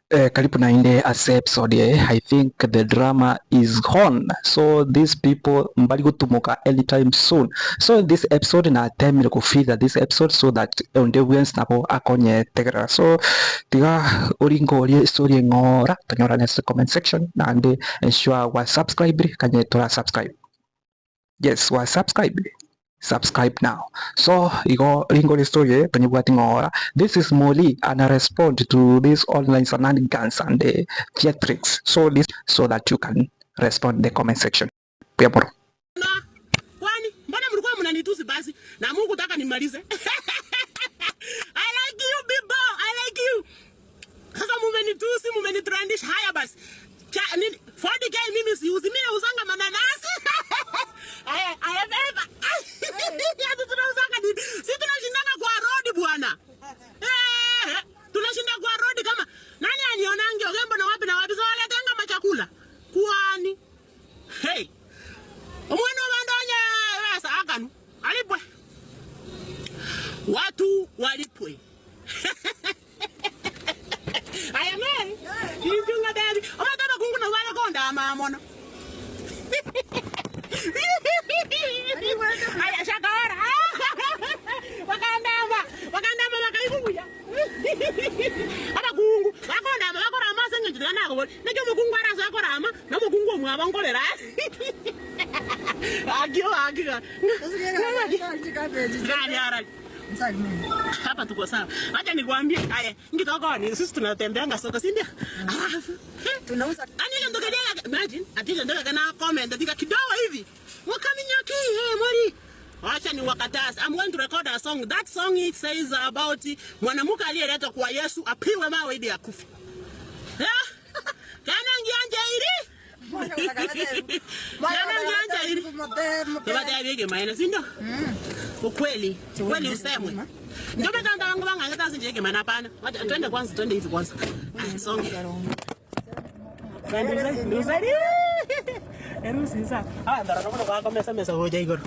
Karibu na inde ase episode I think the drama is on, so these people mbali kutumuka anytime soon. So this episode na temire kufitha this episode so that on the wins nabo akonye tegera. So tiga uringo uri story ngora tanyora nese comment section na ande ensure wa subscribe kanye tora subscribe. Yes, wa subscribe now. So igo ringo story tanyibwati ngora. This is Molly and I respond to this online shenanigans and the theatrics. So this so that you can respond in the comment section. Pia bro. Kwani mbona mlikuwa mnanitusi basi na Mungu taka nimalize? I like you people. I like you. Sasa mumenitusi, mumenitrandisha haya basi. 40k mimi siuzi, mimi nauzanga mananasi. I have ever. Si tunashindana kwa road bwana. Tunashinda kwa road kama nani anionange ogembo na wapi so waletenga machakula. Kwani hey. Omwana wandonya wesa akanu. Alipwe. Watu walipwe. Aya man. Yinjunga dadi. Omataba kungu na wala konda mamono. Aya shakara. Wakandama wakaibuya. Aba kungu. Wakondama wakorama sengenjira nako. Nejo mukungu arasa wakorama. Na mukungu mwabangolera. Agio. Gani ara. Hapa tuko sawa. Acha nikwambie, haya, ngitoka ni sisi tunatembeanga soko, si ndio? Tunauza. Ani ndio kadela, imagine, atija ndio kana comment atika kidogo hivi. Wakaminyoki, Molly. Acha ni wakatasa. I'm going to record a song. That song it says about mwanamke aliyeletwa kwa Yesu apiwe mawe ili akufe. Kana ngianja ili? Tubata yake maana si ndio? Ukweli usemwe. Ndio mtanda wangu bangangata sinjeke maana hapana. Wacha twende hivi kwanza. Song. Ndio sasa. Erusi sasa. Ndara kama kwa kama mesa hoja igoro.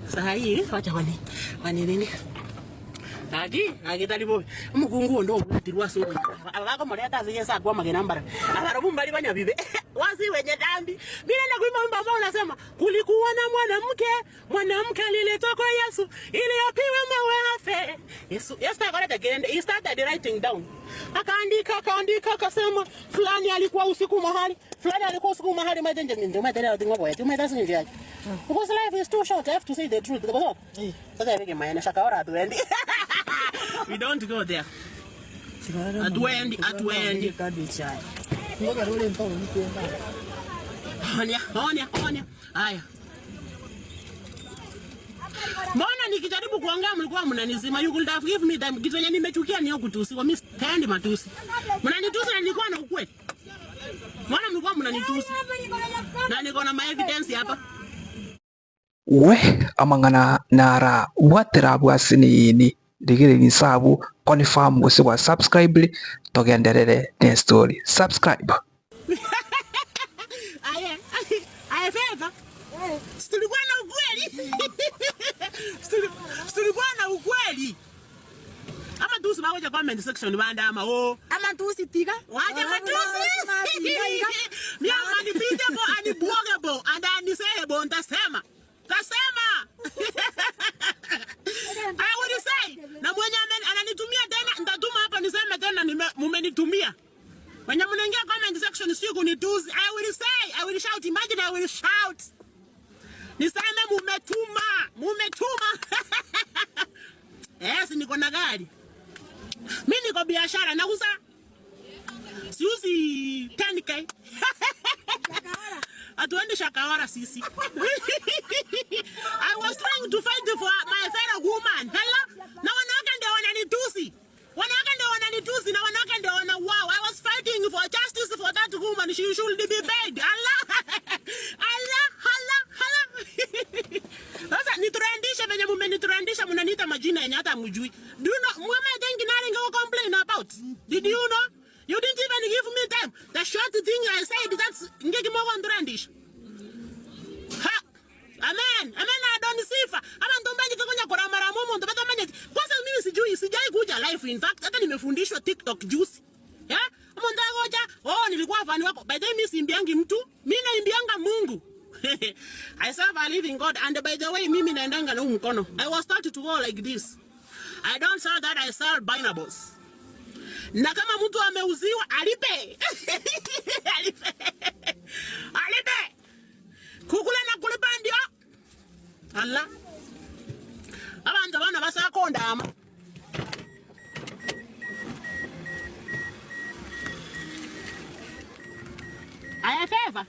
Sasa hii wacha wani nini? Agi talibo mugungu ndo mutirwa so. Abako mali ataziye sa kwa magena mbara. Abarabu mbali banya bibe. Wazi wenye dambi. Mimi na kuimba wimbo ambao unasema kulikuwa na mwanamke aliletwa kwa Yesu ili apiwe mawe afe. Yesu started again. He started writing down. Akaandika akasema fulani alikuwa usiku mahali. Majenje ndio maendeleo dingo boy. Tumetazi nje yake. Because life is too short. I have to say the truth. Sasa hivi maana shakaora atuendi. We don't go there. Atuendi. Ngoja role mpaka nikienda. Onya. Haya. Mbona nikijaribu kuongea mlikuwa mnanizima? You could have given me time. Kitu yenye nimechukia ni kutusi. Kwa mimi stand matusi. Mnanitusi na nilikuwa na ukweli. Mbona mlikuwa mnanitusi? Na niko na evidence hapa. We amangana nara watera bwasini digire ni sabu confirm gose wa subscribe togenderere the story subscribe. Aya feva. Tulikuwa na ukweli. Ama tusi bawe comment section banda ama ama tusi tika. Waje matusi. Mia manipitable and bloggable and unsayable ndasema. Kasema. I would say na mwenye ananitumia tena nitatuma hapa niseme tena mmenitumia. When mnaingia comment section sio kunitusi. I will shout. Imagine I will shout. Niseme mumetuma. Yes, niko na gari. Mimi niko biashara nauza. Siuzi 10k. Atuende shakawara sisi. I was trying to fight for my fellow woman. Hello? Na wanawake ndio wananitusi. Na wanawake ndio wow. I was fighting for justice for that woman. She should be paid. Allah. Sasa nitrendisha venye mmenitrendisha mnaniita majina yenye hata mjui. Do you know mama dengi nani ngo complain about? Did you know? You didn't even give me time. The short thing I said that's ngeki mwa ndrendisha. Amen. I don't sifa. Ama ndombaji kikonya kwa mara momo ndopata manye. Kwanza mimi sijai kuja live in fact hata nimefundishwa TikTok juice. Yeah? Ama ndagoja Oh, nilikuwa fani wako. By the way, mimi simbiangi mtu. Mimi naimbianga Mungu. I serve a living God. And by the way, mimi naendanga na mkono. I was taught to go like this. I don't sell that, I sell binables. Na kama mtu ameuziwa, alipe. Alipe. Alipe. Kukula na kulipa ndio. Allah. Abantu bana basakonda ama. Aya feva.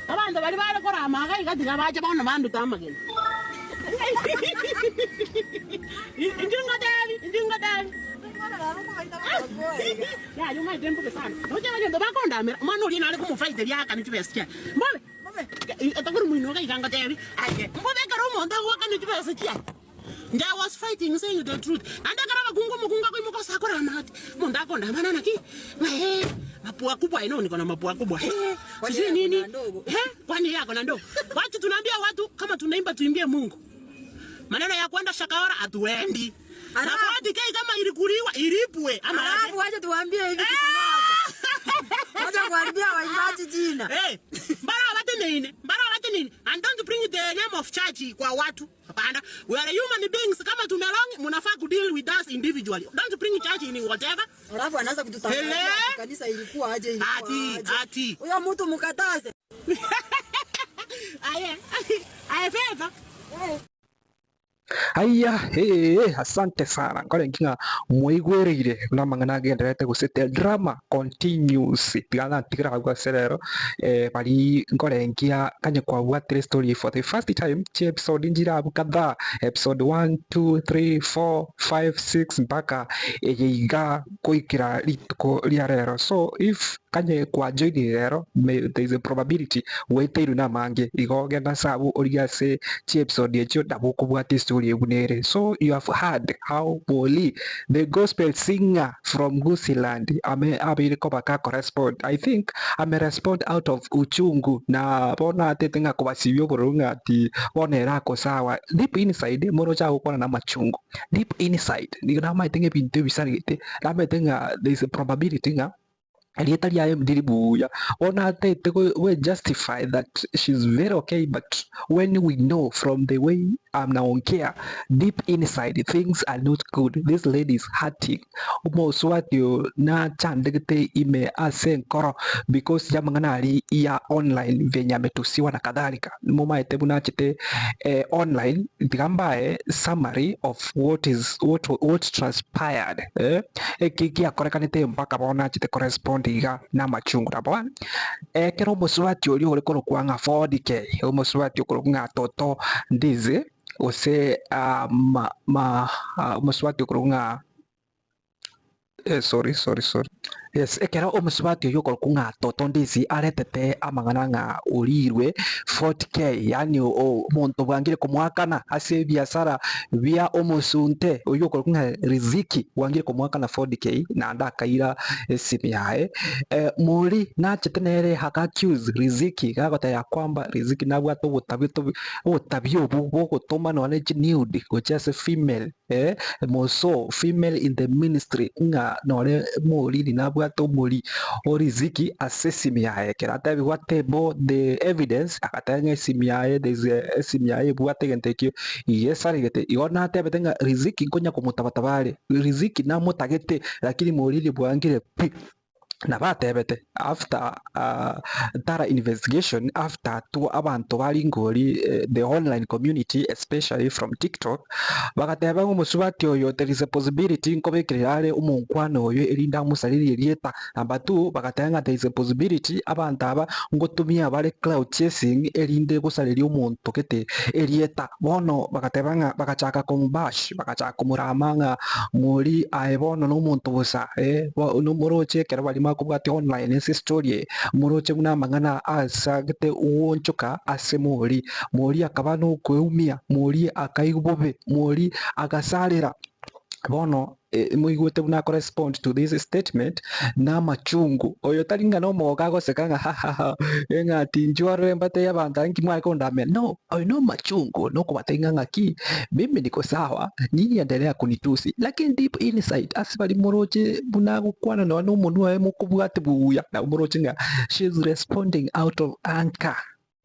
Abantu bali bale kora amaga igatinga baje bana bandu tamageni. Indinga dali. Ya, you might tempo sana. Oje ndo bakonda mano lina ale kumufraite lyaka nitibesikia. Mbe. Atakuru mwino ga iganga tevi. Aje. Mbe karo monda waka nitibesikia. I was fighting saying the truth. And I got a mugunga ko sakura mat. Monda konda manana ki. Mapua kubwa ino niko na mapua kubwa. Sijui nini? Kwani yako na ndo. Watu tunaambia watu kama tunaimba tuimbie Mungu. Maneno ya kwenda shakaora atuendi. Na fadi kai kama ilikuliwa ilipwe. Alafu waje tuambie hivi kimoja. Waje kuambia waimbaji jina. Mbara wate nini? And don't bring the name of church kwa watu. Hapana. We are human beings. Kama tumelong, mnafaa ku deal with us individually. Don't bring church in whatever. Alafu anaanza kututangazia kanisa ilikuwa aje ati. Huyo mtu mkataze. Aye feva. Aya, asante sana. Ngore nkinga muigwerire na mangana genderete gusete drama continues. Tigana tigira kwa serero bali ngore nkia kanye kwa what story for the first time chi episode njira kadha episode 1 2 3 4 5 6 mpaka yiga kuikira litko lia rero. So if kanye kwa join rero there is a probability weteiru na mange igoge na sabu origase chi episode echo dabukubwati story ebunere. So you have heard how Molly, the gospel singer from Gusii land, abiri ko baka correspond. I think respond out of uchungu na bona tetenga ko basibyo burunga ati bonera ko sawa. Deep inside moro cha ukona na machungu. Deep inside ni na mai tenge bintu bisarite. Na mai tenga there is a probability nga Alietali ya mdiribuya. Ona tete we justify that she's very okay, but when we know from the way I'm now care, deep inside things are not good. This lady is hurting. Almost what you na chandegete ime asenkoro because jamanganali ya online venya metusiwa na kadhalika. Muma etebu na chete online tigambae summary of what transpired. Kiki akorekanite mpaka bona chete correspond iga na machungu tabwa kero muswati oli olikoro kwanga 40k muswati okoro nga TOTO NDIZI ose muswati okoro nga sorry yes ekera omuswati oyo okoro kunga TOTO NDIZI aretete amangana nga ulirwe 40k yani omuntu bwangire kumwakana ase biashara bya omusunte oyo okoro kunga Riziki wangire kumwakana 40k na ndakaira esimu yae muri na chetenere haka accuse Riziki gagota ya kwamba Riziki nabwa to butabyo bwo gutoma no ne nude gochase female moso female in the ministry nga nore muri nabwa to muri Riziki assessment yae kerata biwa table the evidence akatanga esimu yae esimu yae bwa tegenteke yesarigete iona tebetenga Riziki ngonya kumutabatabale Riziki na mutagete lakini muri bwangire na batebete after thorough investigation after two abantu bali ngori the online community especially from TikTok bagateba umusubati oyo there is a possibility nkobekirare umunkwano oyo erinda musaliri erieta number 2 bagatanga there is a possibility abantu aba ngotumia bale cloud chasing erinde gusaliri umuntu kete erieta bono bagatebanga bagachaka kumbash bagachaka kumuramanga muri aebono no muntu busa no muroche kera bali kubwati online ese story muroche muna mangana asagete uwonchoka ase muri akaba no kweumia muri akaibobe muri agasalira bono muigwete buna correspond to this statement na machungu oyo taringa no moga gosekanga ha enga tinjwaro mbate ya bandangi mwa kondame no oyo no machungu no kubatenga ngaki mimi niko sawa nyinyi endelea kunitusi lakini deep inside asibali moroche buna gukwana no umuntu wae mukubwate buya na moroche nga she's responding out of anger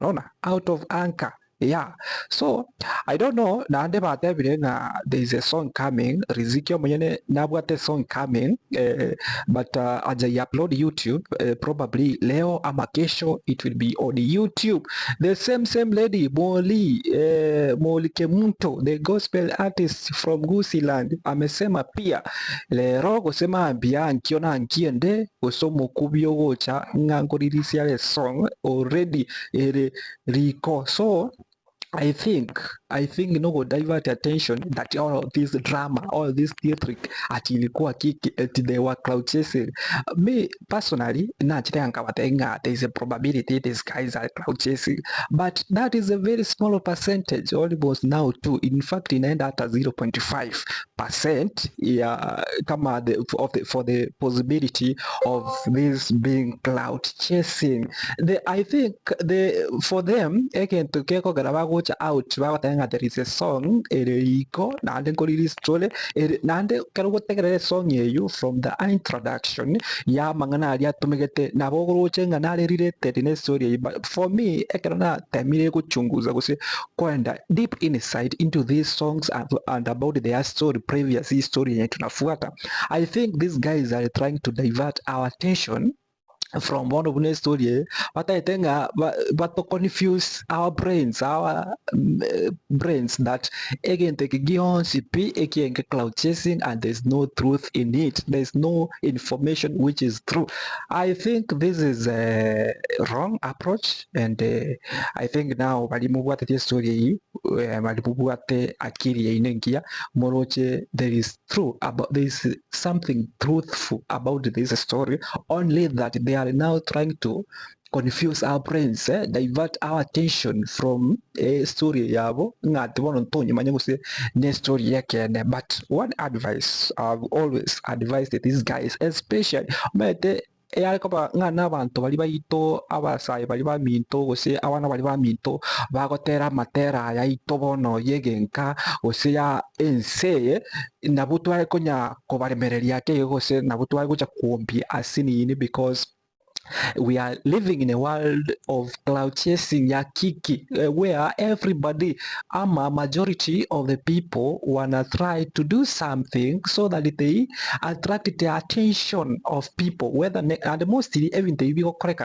naona out of anger. Yeah, so I don't know. Naande batebire nga there is a song coming. Riziki mwenye nabwate song coming, but aja upload YouTube probably leo ama kesho it will be on YouTube. The same lady Molly Kemunto, the gospel artist from Gusii land, amesema pia lero gusema ambia nkiona nkiende gusomo kubyo gocha ngangorisia song already riko so I think no go divert attention that all of this drama, all this theatric ati ilikuwa kiki ati they were cloud chasing. Me personally, nachitanga watenga there is a probability these guys are cloud chasing, but that is a very small percentage, almost now too. In fact, inaenda hata 0.5% ya kama for the possibility of this being cloud chasing. I think for them again to keko garabago out there is a song iko nande ko release tole nande karugo tegere song yeyu from the introduction ya mangana aria tumegete nabo goruche ngana related in story, but for me ekana temire kuchunguza guse kwenda deep inside into these songs and about their story, previous history yetu tunafuata. I think these guys are trying to divert our attention from one of the story, but I think but to confuse our brains that again take gion CP again cloud chasing and there's no truth in it. There's no information which is true. I think this is a wrong approach, and I think now balimubuate this story balimubuate akili ya inengia moroche there is something truthful about this story, only that they are now trying to confuse our brains, divert our attention from a story yabo ngati bono ntonye manya guse ne story yake. But one advice I've always advised these guys, especially mete eyarikoba ngana abantu bali bayito abasayi bali baminto gose abana bali baminto bagotera matera yaito bono yegenka gose ya enseye nabutware konya kobaremereria ke gose nabutware gocha kuombi asini because we are living in a world of cloud chasing ya kiki, where everybody majority of the people wanna try to do something so that they attract the attention of people, whether and mostly everything we go correct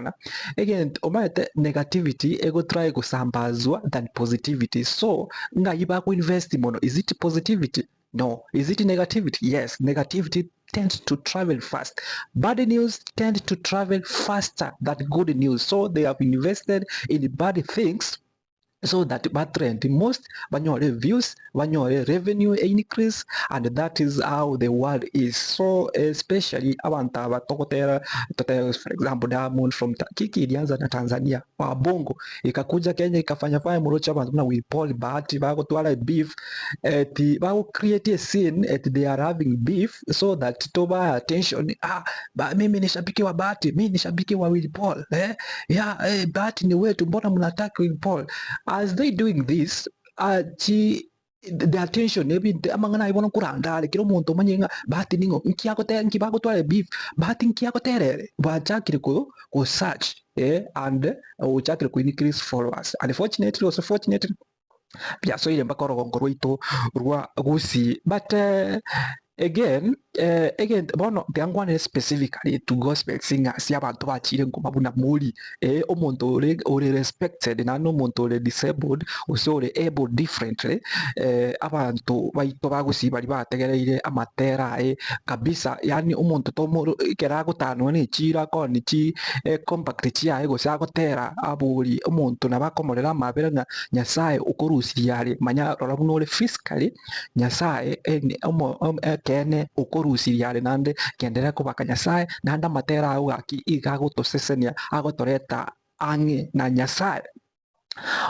again omate negativity ego try kusambazwa than positivity. So nga iba ku invest mono, is it positivity? No. Is it negativity? Yes. Negativity tends to travel fast. Bad news tend to travel faster than good news. So they have invested in bad things so that bad trend most banyore views, banyore revenue increase, and that is how the world is. So especially abantu abatokotera for example Diamond from Kiki ilianza na Tanzania wa Bongo ikakuja Kenya ikafanya fanya morocha abantu na with Paul Bahati bako twala beef bako create a scene they are having beef so that toba attention mimi ni shabiki wa Bahati, mimi ni shabiki wa Will Paul Bahati ni wetu, mbona mnataka Will Paul? As they doing this, the attention amangana ibona kurandale kiro muntu manyenga Bahati ningo nkiako te nkibako twale beef Bahati nkiako terere bachakire ko search and uchakire ko increase followers. Unfortunately also fortunately pia so ile mbakoro gongoro ito rwa Gusii, but again bono byangwane specifically to gospel singers yabantu bachire ngoma buna muri omuntu ore respected na no muntu ore disabled usore able differently abantu baito bagusii bali bategereire amatera kabisa, yani umuntu tomo kera gutano ni chira ko ni chi compact chia ego sa gotera aburi umuntu nabakomorera mabera nga Nyasaye ukorusiryare manya rora bunore physically Nyasaye kene ukorusiryare nande kendera kubaka Nyasaye nanda matera au aki igagutosesenia agotoreta ange na Nyasaye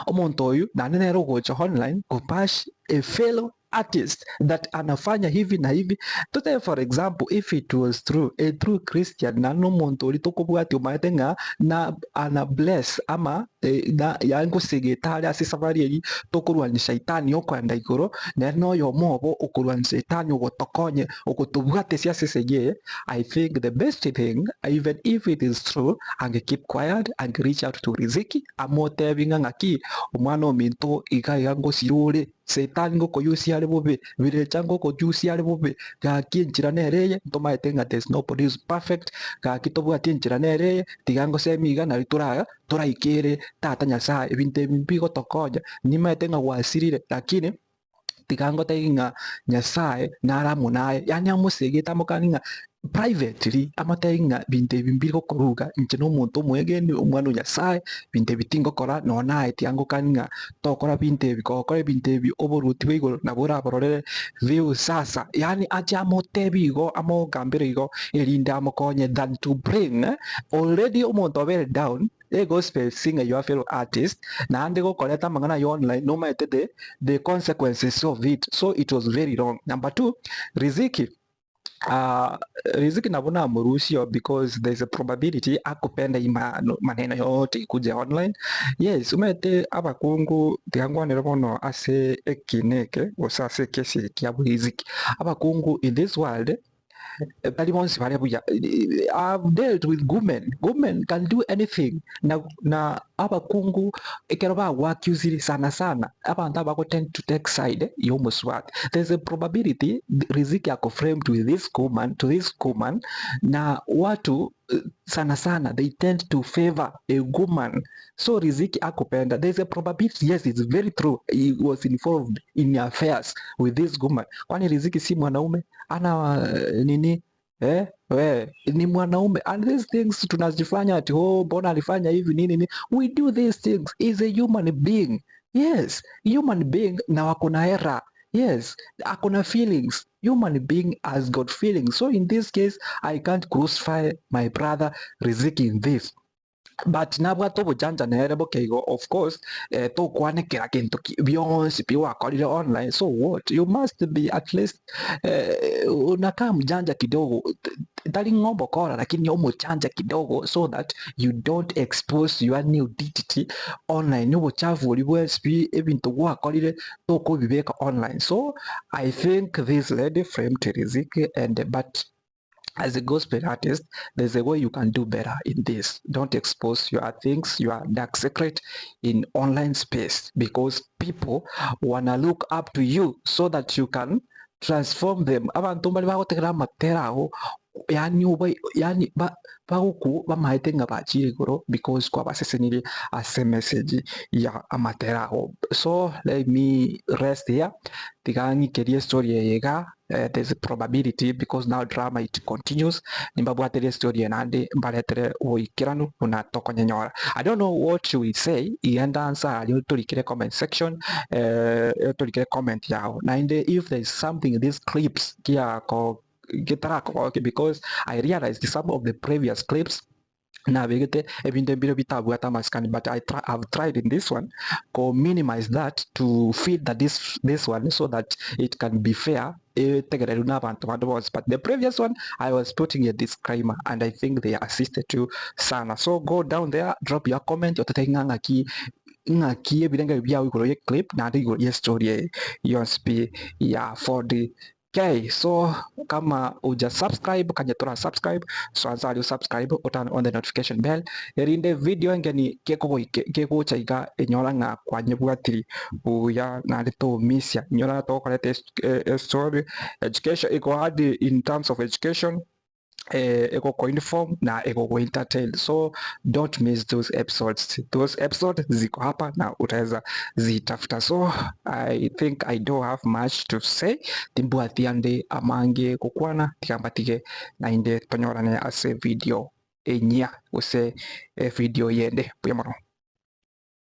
omuntu oyu nanene rogocha online kupash a fellow artist that anafanya hivi na hivi. Tote for example, if it was true, a true Christian na no muntu uri tukubwati umaete nga na ana bless ama na yangu sigitari asi safari eri tukurwanya shaitani okwenda iguru na no yo mobo ukurwanya shaitani ugotokonye ukutubwate cia seseye. I think the best thing, even if it is true, and keep quiet and reach out to Riziki amotebinga ngaki umwana ominto iga ngo sirure Satan ngo koyusi ari bubi birecha ngo koyusi ari bubi gaki njira nereye ntomaete nga there's nobody is perfect gaki tobwati njira nereye tigango semiga na turaikire tata nyasaye ebinte mbigo tokonya nimaete nga wasirire lakini tigango tainga nyasaye naramunaye yani amusegeta mukaninga privately amatainga binte bimbiri gokoruga inche no muntu mwegeni umwana nyasaye binte bitingo kora nona etiango kaninga tokora binte bikokora binte bi oboruti bigoro nabura bororere view sasa yani acha motebigo amo gambirigo elinda amokonye than to bring already umuntu very down a gospel singer, your fellow artist, na ande go koleta mangana yo online, no matter the consequences of it. So it was very wrong. Number two, Riziki. Riziki nabona amurusio because there's a probability akupenda maneno yote ikuja online. Yes, umete abakungu tiangwa nirobono ase ekineke osa ase kesi kiabu Riziki. Abakungu in this world I've dealt with women. Women can do anything. Na abakungu ekeroba wakuziri sana sana. Abantu abako tend to take side you almost what. There's a probability Riziki ako framed with this woman na watu sana sana they tend to favor a woman. So Riziki akupenda. There's a probability, yes, it's very true. He was involved in affairs with this woman. Kwani Riziki si mwanaume? Ana nini? Ni mwanaume. And these things tunazifanya ati mbona alifanya hivi nini? We do these things. Is a human being. Yes, human being na wakuna era. Yes, akuna feelings. Human being has got feelings. So in this case, I can't crucify my brother Riziki in this. But nabwa to bujanja nerebo keigo of course to kwanekera kintu byonse biwakorire online. So what, you must be at least unakaa mjanja kidogo tali ngombo kora lakini umujanja kidogo so that you don't expose your nudity online ubuchafu ulibwe spi ebintu wakorire to kubibeka online. So I think this lady framed Riziki but as a gospel artist, there's a way you can do better in this. Don't expose your things, your dark secret in online space because people wanna look up to you so that you can transform them. Abantu bali bagotegera materaho yani baguku bamahete nga bachire goro because kwa basesenire as a message ya amateraho. So let me rest here. Tigangi kerie story yega. There's a probability because now drama it continues. Nimbabwatere story nande mbaletere uikiranu unatoko nyanyora. I don't know what you will say. Ienda answer you to comment section. To comment yao. Na if there is something in these clips kia ko okay, because I realized some of the previous clips na begete ebinde biro bitabwata maskani, but I've tried in this one to minimize that to feed that this one so that it can be fair. But the previous one I was putting a disclaimer and I think they assisted you sana. So go down there, drop your comment ngaki ebirenga byawe igoro ye clip na igoro ye story yonsp ya for the Okay, so kama uja subscribe kanyatura subscribe so anzali subscribe turn on the notification bell erinde video ngeni keko chaiga enyola nga kwa nyebwatiri uya na to misia nyola to kolete story education iko hard in terms of education eko ko uniform na eko ko entertain, so don't miss those episodes ziko hapa na utaweza zitafuta. So I think I don't have much to say. Timbu atiande amange kukwana tikambatige na inde tonyorane ase video enya use video yende puyamaro.